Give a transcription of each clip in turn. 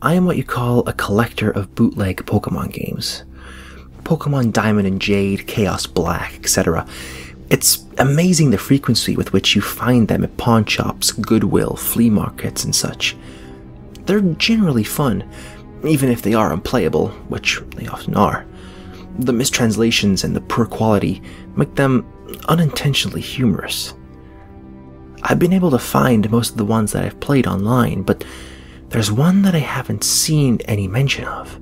I am what you call a collector of bootleg Pokemon games. Pokemon Diamond and Jade, Chaos Black, etc. It's amazing the frequency with which you find them at pawn shops, Goodwill, flea markets, and such. They're generally fun, even if they are unplayable, which they often are. The mistranslations and the poor quality make them unintentionally humorous. I've been able to find most of the ones that I've played online, but there's one that I haven't seen any mention of.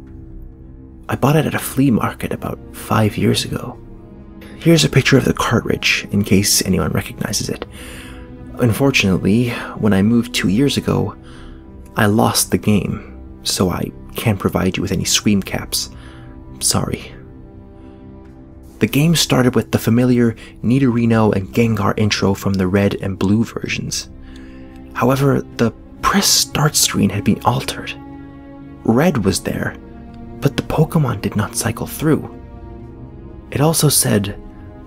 I bought it at a flea market about 5 years ago. Here's a picture of the cartridge, in case anyone recognizes it. Unfortunately, when I moved 2 years ago, I lost the game, so I can't provide you with any screen caps. Sorry. The game started with the familiar Nidorino and Gengar intro from the red and blue versions. However, the press start screen had been altered. Red was there, but the Pokemon did not cycle through. It also said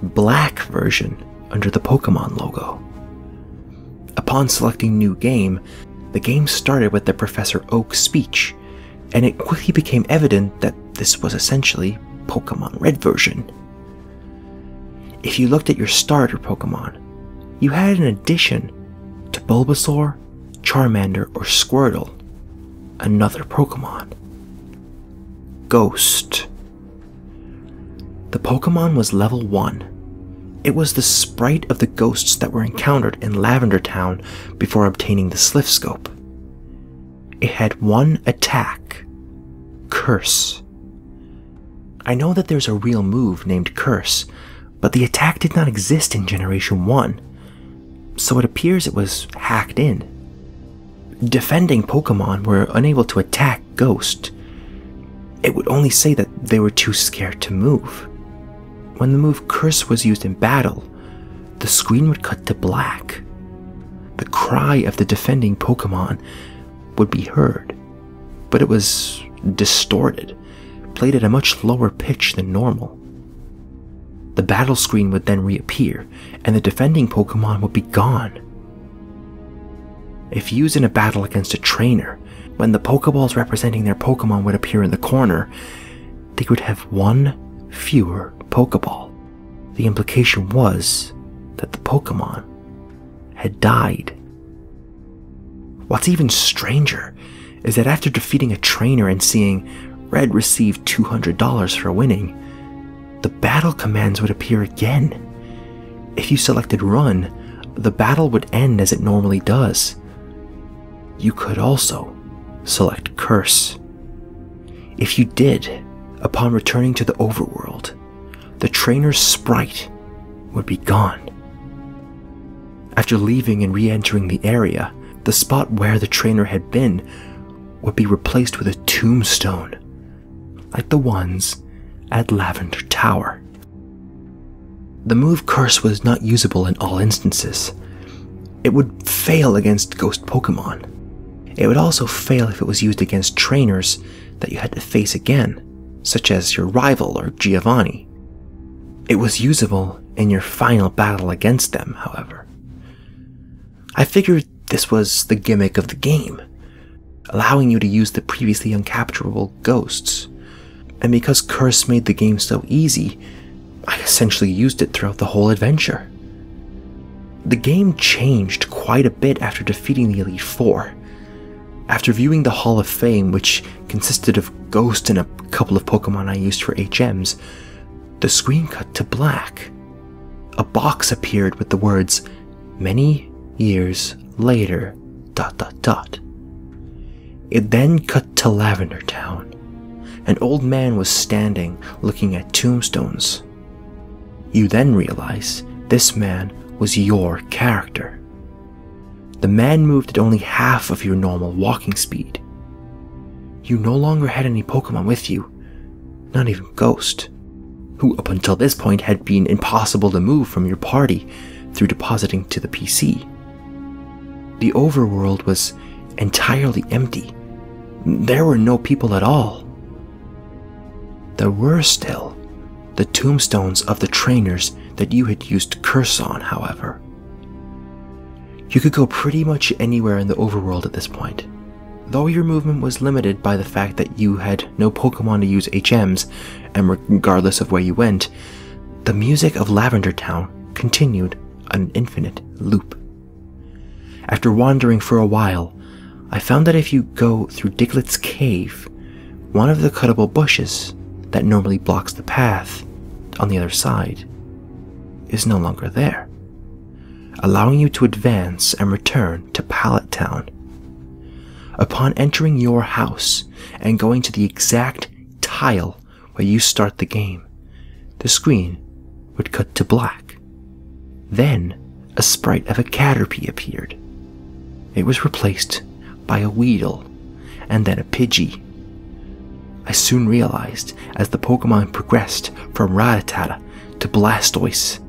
Black version under the Pokemon logo. Upon selecting New Game, the game started with the Professor Oak speech, and it quickly became evident that this was essentially Pokemon Red version. If you looked at your starter Pokemon, you had an addition to Bulbasaur, Charmander, or Squirtle, another Pokemon. Ghost. The Pokemon was level 1. It was the sprite of the ghosts that were encountered in Lavender Town before obtaining the Slithscope. It had one attack, Curse. I know that there's a real move named Curse, but the attack did not exist in Generation 1, so it appears it was hacked in. Defending Pokemon were unable to attack Ghost. It would only say that they were too scared to move. When the move Curse was used in battle, the screen would cut to black. The cry of the defending Pokemon would be heard, but it was distorted, played at a much lower pitch than normal. The battle screen would then reappear, and the defending Pokemon would be gone. If used in a battle against a trainer, when the Pokeballs representing their Pokemon would appear in the corner, they would have one fewer Pokeball. The implication was that the Pokemon had died. What's even stranger is that after defeating a trainer and seeing Red receive $200 for winning, the battle commands would appear again. If you selected Run, the battle would end as it normally does. You could also select Curse. If you did, upon returning to the overworld, the trainer's sprite would be gone. After leaving and re-entering the area, the spot where the trainer had been would be replaced with a tombstone, like the ones at Lavender Tower. The move Curse was not usable in all instances. It would fail against ghost Pokemon. It would also fail if it was used against trainers that you had to face again, such as your rival or Giovanni. It was usable in your final battle against them, however. I figured this was the gimmick of the game, allowing you to use the previously uncapturable ghosts. And because Curse made the game so easy, I essentially used it throughout the whole adventure. The game changed quite a bit after defeating the Elite Four. After viewing the Hall of Fame, which consisted of Ghost and a couple of Pokemon I used for HMs, the screen cut to black. A box appeared with the words, "Many years later, ... It then cut to Lavender Town. An old man was standing, looking at tombstones. You then realize this man was your character. The man moved at only half of your normal walking speed. You no longer had any Pokemon with you, not even Ghost, who up until this point had been impossible to move from your party through depositing to the PC. The overworld was entirely empty. There were no people at all. There were still the tombstones of the trainers that you had used Curse on, however. You could go pretty much anywhere in the overworld at this point, Though your movement was limited by the fact that you had no Pokemon to use HMs, and regardless of where you went, the music of Lavender Town continued an infinite loop. After wandering for a while, I found that if you go through Diglett's cave, one of the cuttable bushes that normally blocks the path on the other side is no longer there, allowing you to advance and return to Pallet Town. Upon entering your house and going to the exact tile where you start the game, the screen would cut to black. Then, a sprite of a Caterpie appeared. It was replaced by a Weedle, and then a Pidgey. I soon realized, as the Pokemon progressed from Rattata to Blastoise,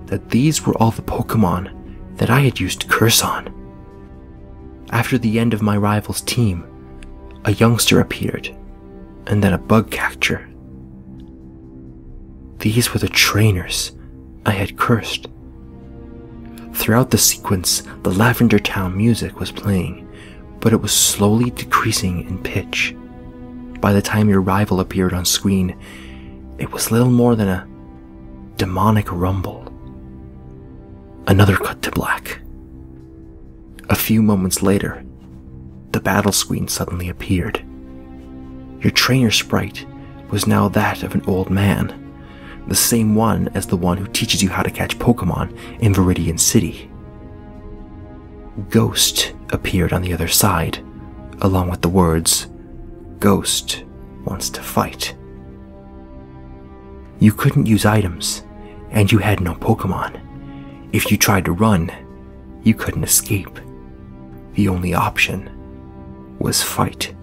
that these were all the Pokemon that I had used Curse on. After the end of my rival's team, a youngster appeared, and then a bug catcher. These were the trainers I had cursed. Throughout the sequence, the Lavender Town music was playing, but it was slowly decreasing in pitch. By the time your rival appeared on screen, it was little more than a demonic rumble. Another cut to black. A few moments later, the battle screen suddenly appeared. Your trainer sprite was now that of an old man, the same one as the one who teaches you how to catch Pokemon in Viridian City. Ghost appeared on the other side, along with the words, "Ghost wants to fight." You couldn't use items, and you had no Pokemon. If you tried to run, you couldn't escape. The only option was fight.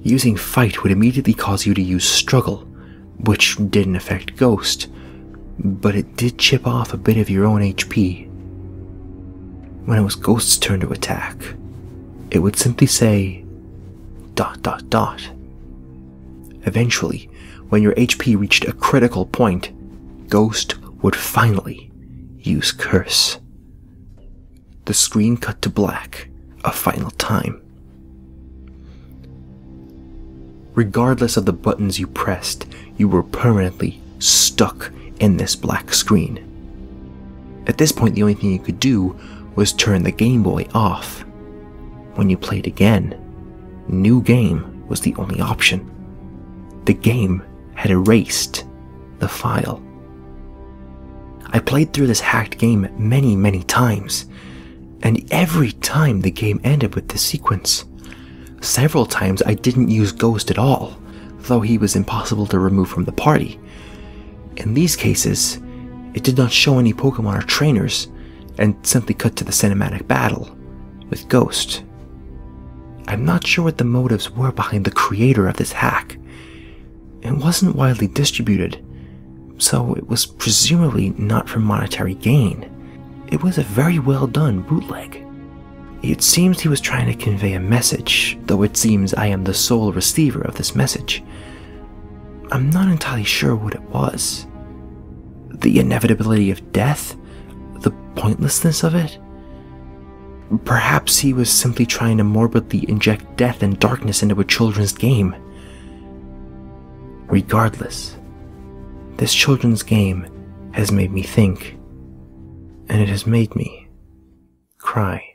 Using fight would immediately cause you to use struggle, which didn't affect Ghost, but it did chip off a bit of your own HP. When it was Ghost's turn to attack, it would simply say ... Eventually, when your HP reached a critical point, Ghost would finally use Curse. The screen cut to black a final time. Regardless of the buttons you pressed, you were permanently stuck in this black screen. At this point, the only thing you could do was turn the Game Boy off. When you played again, New Game was the only option. The game had erased the file. I played through this hacked game many times, and every time the game ended with this sequence. Several times I didn't use Ghost at all, though he was impossible to remove from the party. In these cases, it did not show any Pokemon or trainers, and simply cut to the cinematic battle with Ghost. I'm not sure what the motives were behind the creator of this hack. It wasn't widely distributed, so it was presumably not for monetary gain. It was a very well done bootleg. It seems he was trying to convey a message, though it seems I am the sole receiver of this message. I'm not entirely sure what it was. The inevitability of death? The pointlessness of it? Perhaps he was simply trying to morbidly inject death and darkness into a children's game. Regardless, this children's game has made me think, and it has made me cry.